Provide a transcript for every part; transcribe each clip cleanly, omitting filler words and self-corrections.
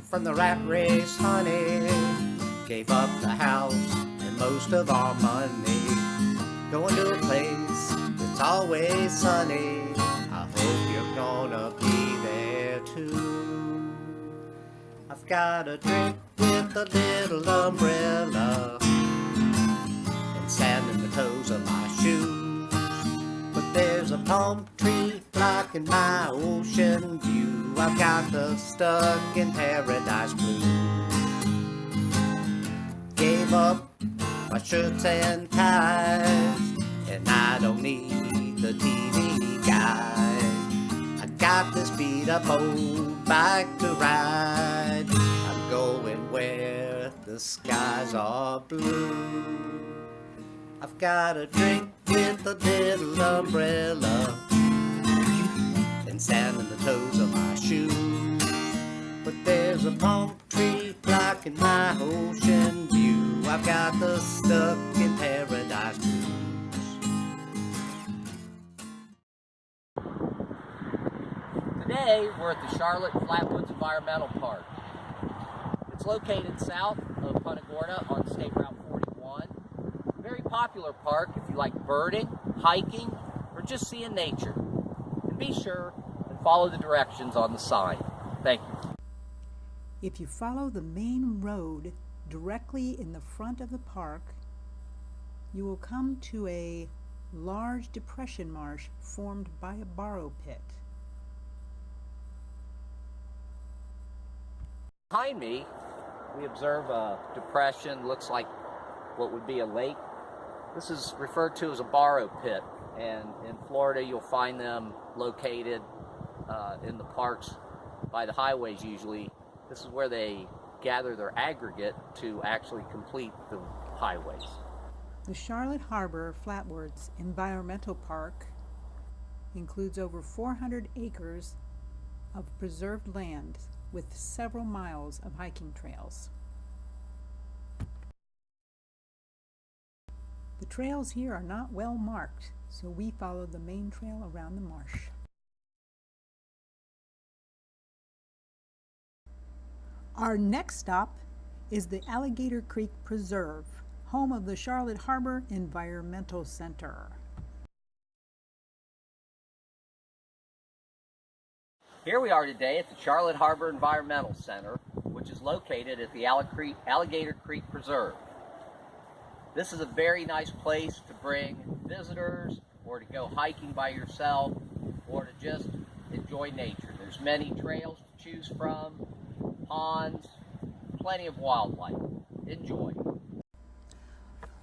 from the rat race, honey. Gave up the house and most of our money. Going to a place that's always sunny. I hope you're gonna be there too. I've got a drink with a little umbrella and sand in the toes of my shoes. But there's a palm tree blocking my ocean view. I've got the stuck in paradise blues. Gave up my shirts and ties, and I don't need the TV guide. I got this beat up old bike to ride. I'm going where the skies are blue. I've got a drink with a little umbrella and sand in the toes of my shoes. But there's a palm tree blocking my ocean view. I've got the stuck in paradise blues. Today, we're at the Charlotte Flatwoods Environmental Park. It's located south of Punta Gorda on State Route 41. Very popular park if you like birding, hiking, or just seeing nature. And be sure and follow the directions on the sign. Thank you. If you follow the main road directly in the front of the park, you will come to a large depression marsh formed by a borrow pit. Behind me, we observe a depression, looks like what would be a lake. This is referred to as a borrow pit, and in Florida you'll find them located in the parks by the highways usually. This is where they gather their aggregate to actually complete the highways. The Charlotte Harbor Flatwoods Environmental Park includes over 400 acres of preserved land with several miles of hiking trails. The trails here are not well marked, so we follow the main trail around the marsh. Our next stop is the Alligator Creek Preserve, home of the Charlotte Harbor Environmental Center. Here we are today at the Charlotte Harbor Environmental Center, which is located at the Alligator Creek Preserve. This is a very nice place to bring visitors, or to go hiking by yourself, or to just enjoy nature. There's many trails to choose from, ponds, plenty of wildlife. Enjoy.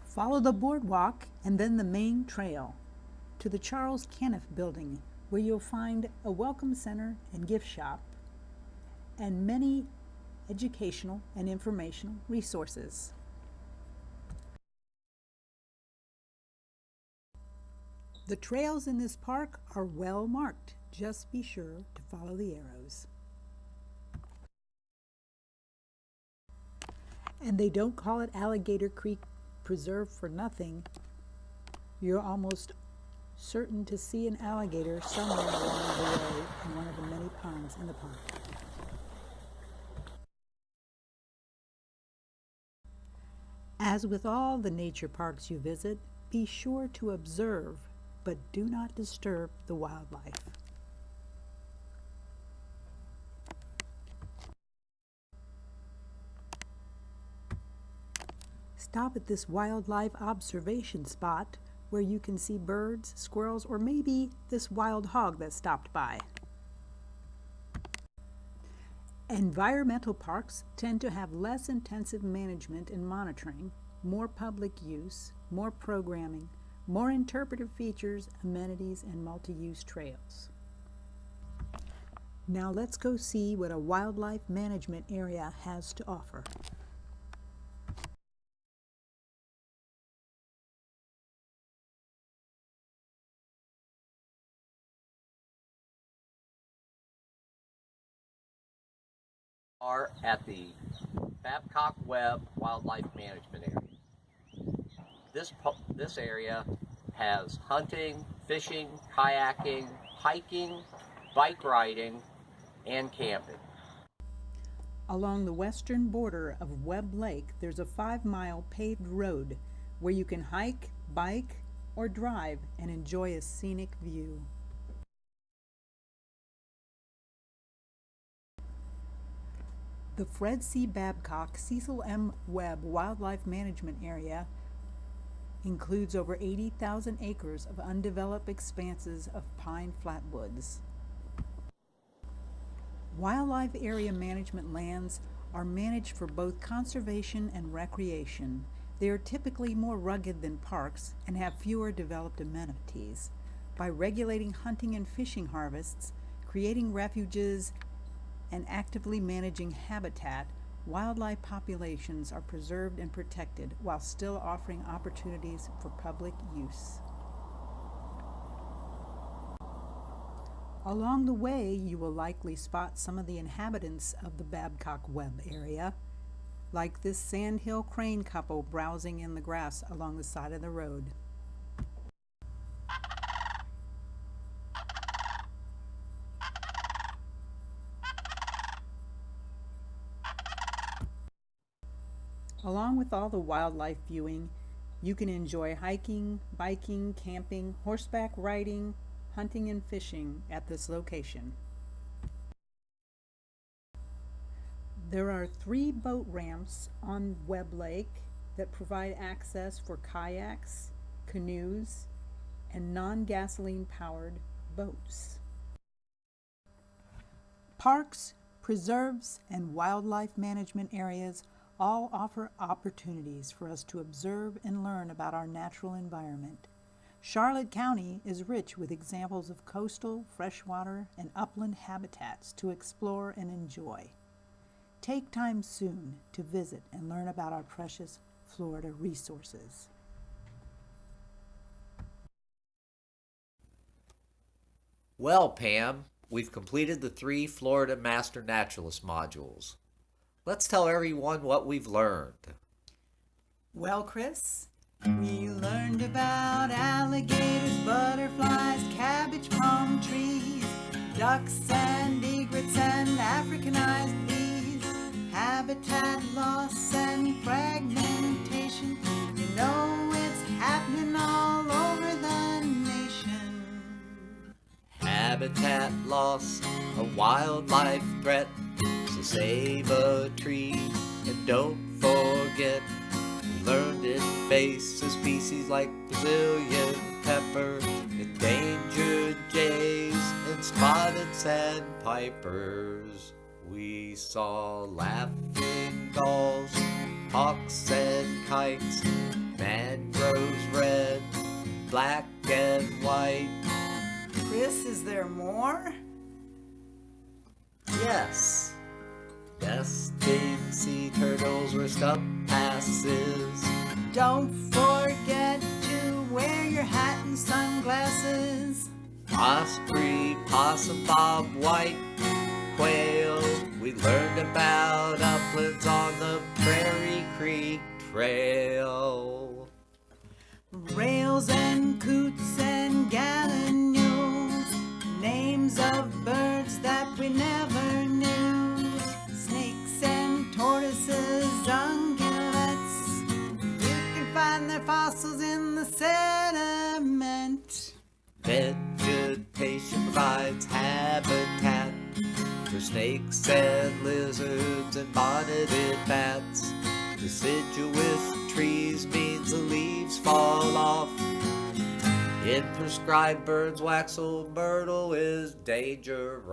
Follow the boardwalk and then the main trail to the Charles Caniff Building, where you'll find a welcome center and gift shop and many educational and informational resources. The trails in this park are well marked. Just be sure to follow the arrows. And they don't call it Alligator Creek Preserve for nothing. You're almost certain to see an alligator somewhere along the way in one of the many ponds in the park. As with all the nature parks you visit, be sure to observe, but do not disturb the wildlife. Stop at this wildlife observation spot where you can see birds, squirrels, or maybe this wild hog that stopped by. Environmental parks tend to have less intensive management and monitoring, more public use, more programming, more interpretive features, amenities, and multi-use trails. Now let's go see what a wildlife management area has to offer. Are at the Babcock Webb Wildlife Management Area. This area has hunting, fishing, kayaking, hiking, bike riding, and camping. Along the western border of Webb Lake, there's a 5-mile paved road where you can hike, bike, or drive and enjoy a scenic view. The Fred C. Babcock Cecil M. Webb Wildlife Management Area includes over 80,000 acres of undeveloped expanses of pine flatwoods. Wildlife area management lands are managed for both conservation and recreation. They are typically more rugged than parks and have fewer developed amenities. By regulating hunting and fishing harvests, creating refuges, and actively managing habitat, wildlife populations are preserved and protected while still offering opportunities for public use. Along the way, you will likely spot some of the inhabitants of the Babcock-Webb area, like this sandhill crane couple browsing in the grass along the side of the road. Along with all the wildlife viewing, you can enjoy hiking, biking, camping, horseback riding, hunting, and fishing at this location. There are 3 boat ramps on Webb Lake that provide access for kayaks, canoes, and non-gasoline powered boats. Parks, preserves, and wildlife management areas all offer opportunities for us to observe and learn about our natural environment. Charlotte County is rich with examples of coastal, freshwater, and upland habitats to explore and enjoy. Take time soon to visit and learn about our precious Florida resources. Well, Pam, we've completed the 3 Florida Master Naturalist modules. Let's tell everyone what we've learned. Well, Chris, we learned about alligators, butterflies, cabbage palm trees, ducks and egrets and Africanized bees, habitat loss and fragmentation. You know it's happening all over the nation. Habitat loss, a wildlife threat, so save a tree and don't forget. We learned invasive species like Brazilian pepper, endangered jays, and spotted sandpipers. We saw laughing gulls, hawks and kites, mangroves red, black and white. Chris, is there more? Yes. Nesting sea turtles were stump passes. Don't forget to wear your hat and sunglasses. Osprey, possum, bob, white quail. We learned about uplands on the Prairie Creek Trail. Rails and coots and gallinules, names of birds that we never knew. Snakes and tortoises, ungulates, you can find their fossils in the sediment. Vegetation provides habitat for snakes and lizards and bonneted bats. Deciduous trees means the leaves fall off. In prescribed birds, waxel myrtle is dangerous.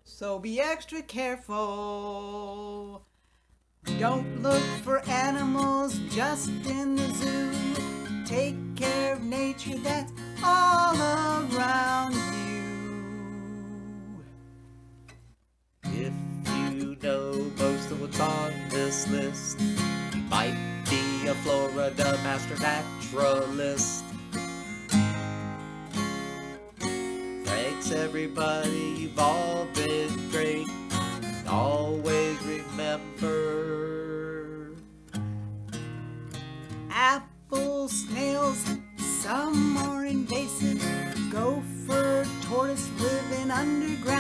So be extra careful. Don't look for animals just in the zoo. Take care of nature that's all around you. If you know most of what's on this list, you might be a Florida Master Naturalist. Thanks everybody, you've all been great. And always remember, Apples, snails, some are invasive. Gopher, tortoise living underground.